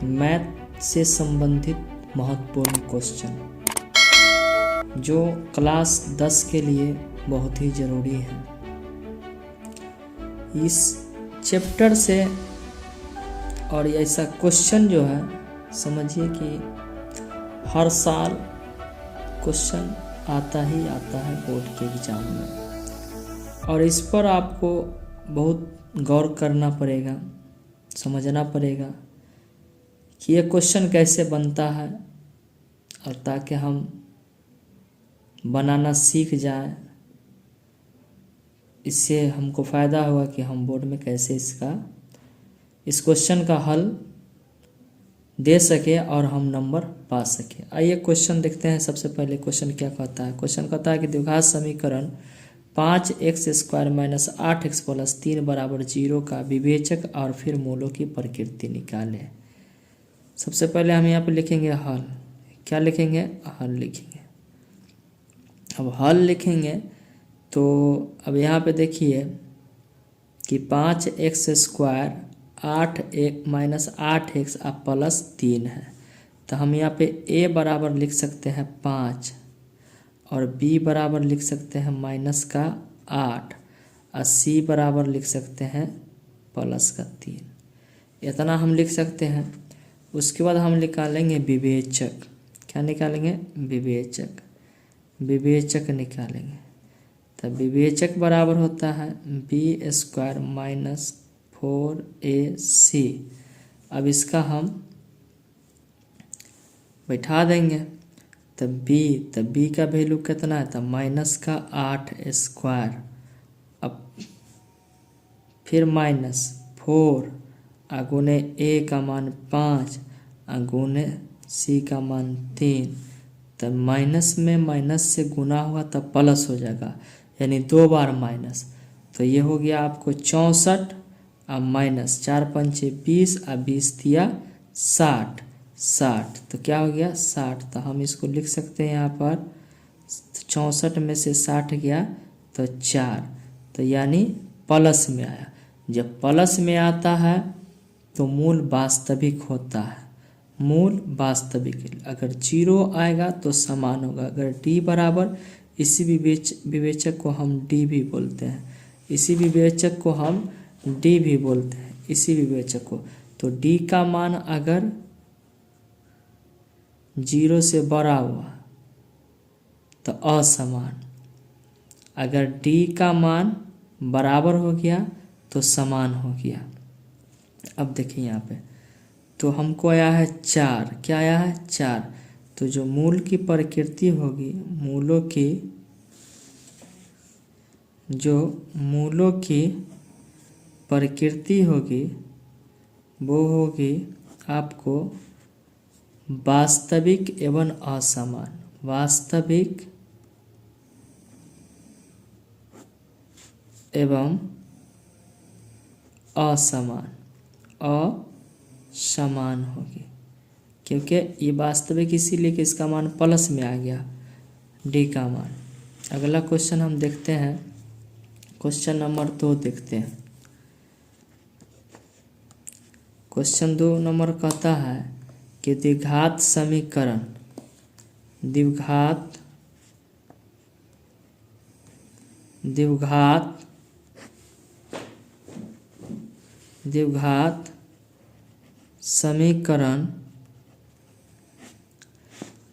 Math से संबंधित महत्वपूर्ण क्वेश्चन जो क्लास 10 के लिए बहुत ही ज़रूरी है। इस चैप्टर से और ऐसा क्वेश्चन जो है समझिए कि हर साल क्वेश्चन आता ही आता है बोर्ड के एग्ज़ाम में, और इस पर आपको बहुत गौर करना पड़ेगा, समझना पड़ेगा कि ये क्वेश्चन कैसे बनता है, और ताकि हम बनाना सीख जाए। इससे हमको फ़ायदा होगा कि हम बोर्ड में कैसे इस क्वेश्चन का हल दे सके और हम नंबर पा सके। आइए क्वेश्चन देखते हैं। सबसे पहले क्वेश्चन क्या कहता है। क्वेश्चन कहता है कि द्विघात समीकरण 5x² - 8x + 3 = 0 का विवेचक और फिर मूलों की प्रकृति निकालें। सबसे पहले हम यहाँ पे लिखेंगे हल। क्या लिखेंगे? हल लिखेंगे। अब हल लिखेंगे तो अब यहाँ पे देखिए कि 5x² 8x - 8x + 3 है, तो हम यहाँ पे a बराबर लिख सकते हैं 5 और b बराबर लिख सकते हैं -8 और c बराबर लिख सकते हैं +3। इतना हम लिख सकते हैं। उसके बाद हम निकालेंगे विवेचक। क्या निकालेंगे? विवेचक। विवेचक निकालेंगे तो विवेचक बराबर होता है b² - 4ac। अब इसका हम बैठा देंगे तो b का वैल्यू कितना है? तो -8²। अब फिर -4 गुने a का मान 5 गुने c का मान 3, तो माइनस में माइनस से गुना हुआ तब प्लस हो जाएगा, यानी 2 बार माइनस। तो ये हो गया आपको 64 और माइनस 4 × 5 = 20 और 20 दिया 60। तो क्या हो गया? 60। तो हम इसको लिख सकते हैं यहाँ पर 64 में से 60 गया तो 4, तो यानी प्लस में आया। जब प्लस में आता है तो मूल वास्तविक होता है। मूल वास्तविक, अगर 0 आएगा तो समान होगा। अगर d बराबर, इसी विवेचक को हम d भी बोलते हैं, इसी विवेचक को हम d भी बोलते हैं, इसी विवेचक को। तो d का मान अगर 0 से बड़ा हुआ तो असमान, अगर d का मान बराबर हो गया तो समान हो गया। अब देखिए यहाँ पे तो हमको आया है 4। क्या आया है? 4। तो जो मूल की प्रकृति होगी, मूलों की प्रकृति होगी वो होगी आपको वास्तविक एवं असमान। वास्तविक एवं असमान होगी, क्योंकि ये वास्तविक इसीलिए कि इसका मान प्लस में आ गया, d का मान। अगला क्वेश्चन हम देखते हैं। क्वेश्चन नंबर 2 देखते हैं। क्वेश्चन 2 नंबर कहता है कि द्विघात समीकरण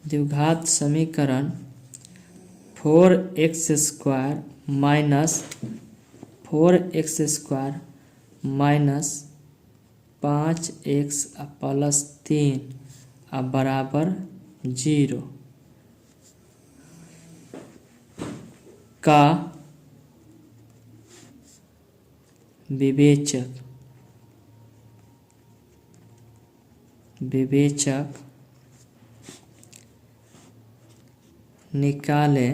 द्विघात समीकरण 4x² - 5x + 3 बराबर 0 का विवेचक निकाले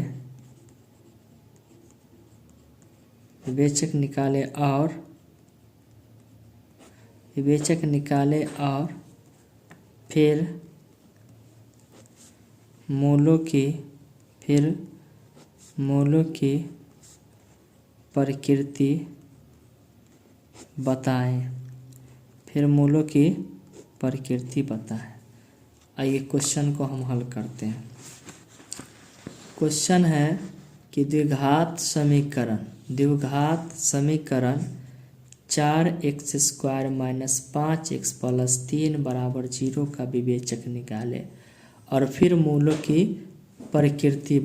और फिर मूलों की प्रकृति बताएं। फिर मूलों की प्रकृति बताएं। आइए क्वेश्चन को हम हल करते हैं। क्वेश्चन है कि द्विघात समीकरण 4x² माइनस 5x प्लस 3 बराबर 0 का विवेचक निकाले और फिर मूलों की प्रकृति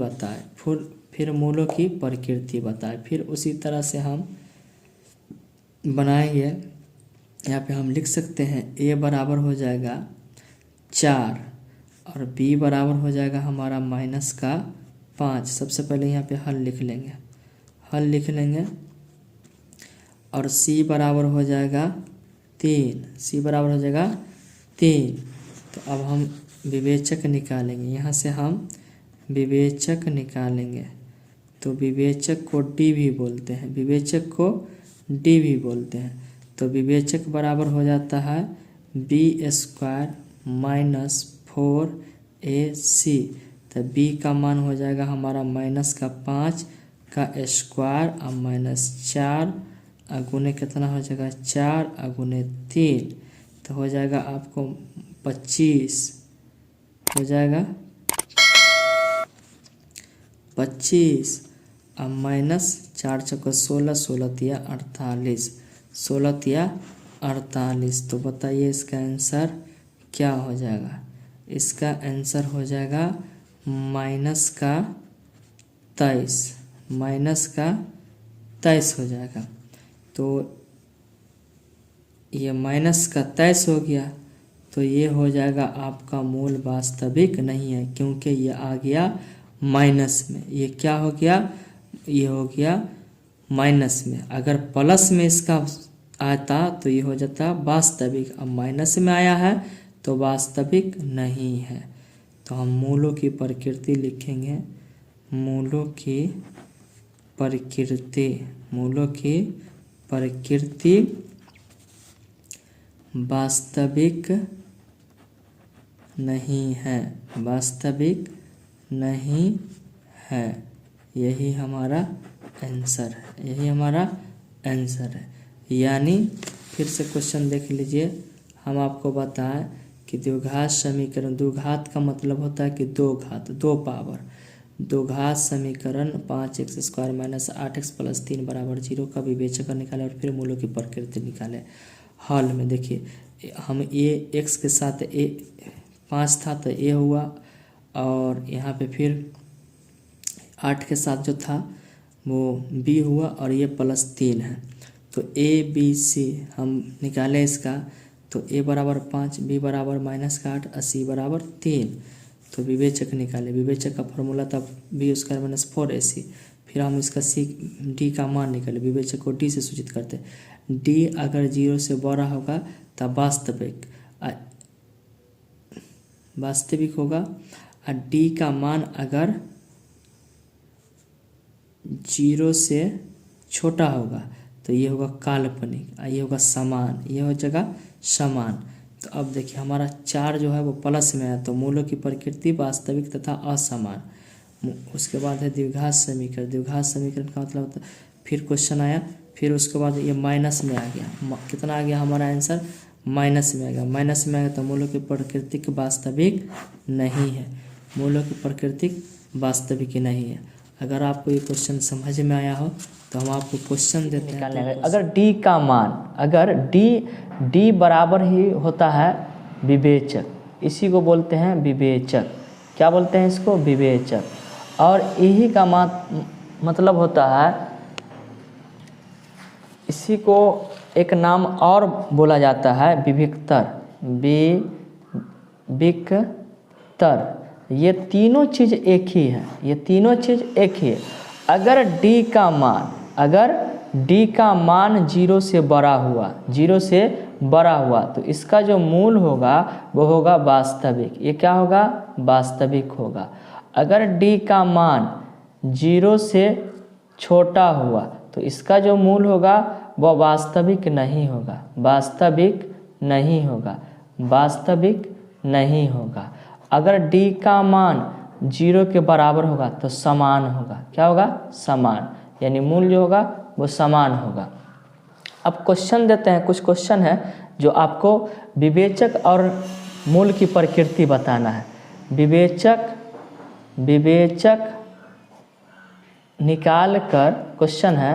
बताए। फिर उसी तरह से हम बनाएंगे। यहाँ पे हम लिख सकते हैं a बराबर हो जाएगा 4 और b बराबर हो जाएगा हमारा -5। सबसे पहले यहाँ पे हल लिख लेंगे और c बराबर हो जाएगा 3। तो अब हम विवेचक निकालेंगे। यहाँ से हम विवेचक निकालेंगे तो विवेचक को d भी बोलते हैं। तो विवेचक बराबर हो जाता है b² माइनस 4ac। तो b का मान हो जाएगा हमारा -5 का स्क्वायर और -4 गुने कितना हो जाएगा 4 गुने 3। तो हो जाएगा आपको 25 हो जाएगा 25 और -4 चौका 16 16 48। तो बताइए इसका आंसर क्या हो जाएगा। इसका आंसर हो जाएगा -23 हो जाएगा। तो ये -23 हो गया तो ये हो जाएगा आपका मूल वास्तविक नहीं है, क्योंकि ये आ गया माइनस में। ये क्या हो गया, ये हो गया माइनस में। अगर प्लस में इसका आता तो ये हो जाता वास्तविक। अब माइनस में आया है तो वास्तविक नहीं है। तो हम मूलों की प्रकृति लिखेंगे। मूलों की प्रकृति वास्तविक नहीं है। यही हमारा आंसर है। यानी फिर से क्वेश्चन देख लीजिए। हम आपको बताएं कि द्विघात समीकरण, द्विघात का मतलब होता है कि दो पावर। द्विघात समीकरण 5x² माइनस 8x प्लस 3 बराबर 0 का विवेचक निकाले और फिर मूलों की प्रकृति निकाले। हल में देखिए हम x के साथ 5 था तो a हुआ और यहाँ पे फिर 8 के साथ जो था वो b हुआ और ये +3 है। तो a b c हम निकाले इसका। तो a बराबर 5, b बराबर -8 और c बराबर 3। तो विवेचक निकाले। विवेचक का फॉर्मूला था b² माइनस 4ac। फिर हम इसका d का मान निकाले। विवेचक को d से सूचित करते हैं। d अगर 0 से बड़ा होगा तब वास्तविक होगा और d का मान अगर 0 से छोटा होगा तो ये होगा काल्पनिक और ये होगा समान। ये हो जाएगा समान। तो अब देखिए हमारा 4 जो है वो प्लस में है, तो मूलों की प्रकृति वास्तविक तथा असमान। उसके बाद है द्विघात समीकरण। द्विघात समीकरण का मतलब होता है, फिर क्वेश्चन आया, फिर उसके बाद ये माइनस में आ गया। कितना आ गया हमारा आंसर, माइनस में आ गया। माइनस में आ गया तो मूलों की प्रकृति वास्तविक नहीं है। मूलों की प्रकृति वास्तविक नहीं है। अगर आपको ये क्वेश्चन समझ में आया हो तो हम आपको क्वेश्चन देते हैं। अगर d का मान, अगर d बराबर ही होता है विवेचक, इसी को बोलते हैं विवेचक। क्या बोलते हैं इसको, विवेचक। और यही का मतलब होता है, इसी को एक नाम और बोला जाता है विविक्तर। ये तीनों चीज़ एक ही है। अगर d का मान 0 से बड़ा हुआ तो इसका जो मूल होगा वो होगा वास्तविक। ये क्या होगा, वास्तविक होगा। अगर d का मान 0 से छोटा हुआ तो इसका जो मूल होगा वह वास्तविक नहीं होगा। अगर d का मान 0 के बराबर होगा तो समान होगा। क्या होगा, समान। यानी मूल जो होगा वो समान होगा। अब क्वेश्चन देते हैं, कुछ क्वेश्चन है जो आपको विवेचक और मूल की प्रकृति बताना है। विवेचक निकाल कर, क्वेश्चन है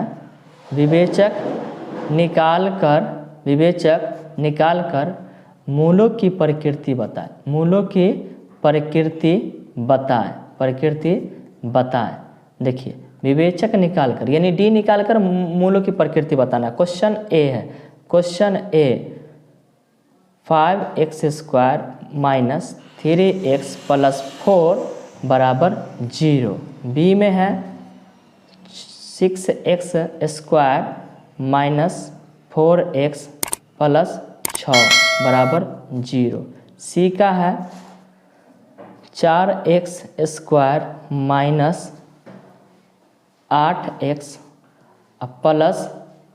विवेचक निकाल कर मूलों की प्रकृति बताएं। मूलों की प्रकृति बताएं। देखिए विवेचक निकाल कर यानी डी निकाल कर मूलों की प्रकृति बताना। क्वेश्चन ए है, क्वेश्चन ए 5x² माइनस 3x प्लस 4 बराबर 0। बी में है 6x² माइनस 4x प्लस 6 बराबर 0। सी का है 4x² माइनस 8x प्लस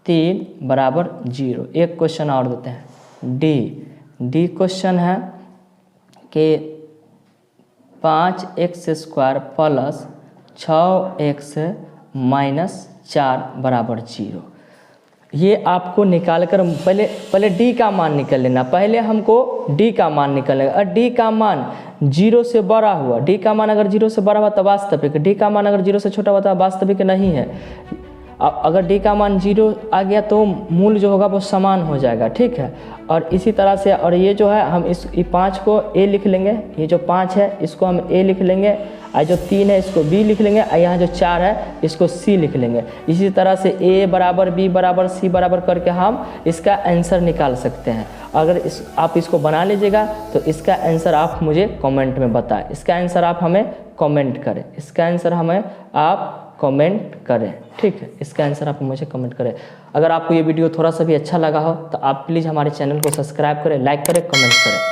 3 बराबर 0। एक क्वेश्चन और देते हैं डी क्वेश्चन है कि 5x² प्लस 6x माइनस 4 बराबर 0। ये आपको निकाल कर पहले डी का मान निकल लेना। पहले हमको डी का मान निकलेगा और डी का मान 0 से बड़ा हुआ, डी का मान अगर 0 से बड़ा हुआ तो वास्तविक, डी का मान अगर 0 से छोटा हुआ तो वास्तविक नहीं है। अगर डी का मान 0 आ गया तो मूल जो होगा वो समान हो जाएगा, ठीक है। और इसी तरह से और ये जो है हम इस 5 को ए लिख लेंगे, ये जो 5 है इसको हम ए लिख लेंगे, और जो 3 है इसको बी लिख लेंगे, और यहाँ जो 4 है इसको सी लिख लेंगे। इसी तरह से ए बराबर बी बराबर सी बराबर करके हम इसका आंसर निकाल सकते हैं। अगर आप इसको बना लीजिएगा तो इसका आंसर आप मुझे कमेंट में बताएं। इसका आंसर आप हमें कमेंट करें, इसका आंसर हमें आप कमेंट करें, ठीक है। इसका आंसर आप मुझे कमेंट करें। अगर आपको ये वीडियो थोड़ा सा भी अच्छा लगा हो तो आप प्लीज़ हमारे चैनल को सब्सक्राइब करें, लाइक करें, कमेंट करें।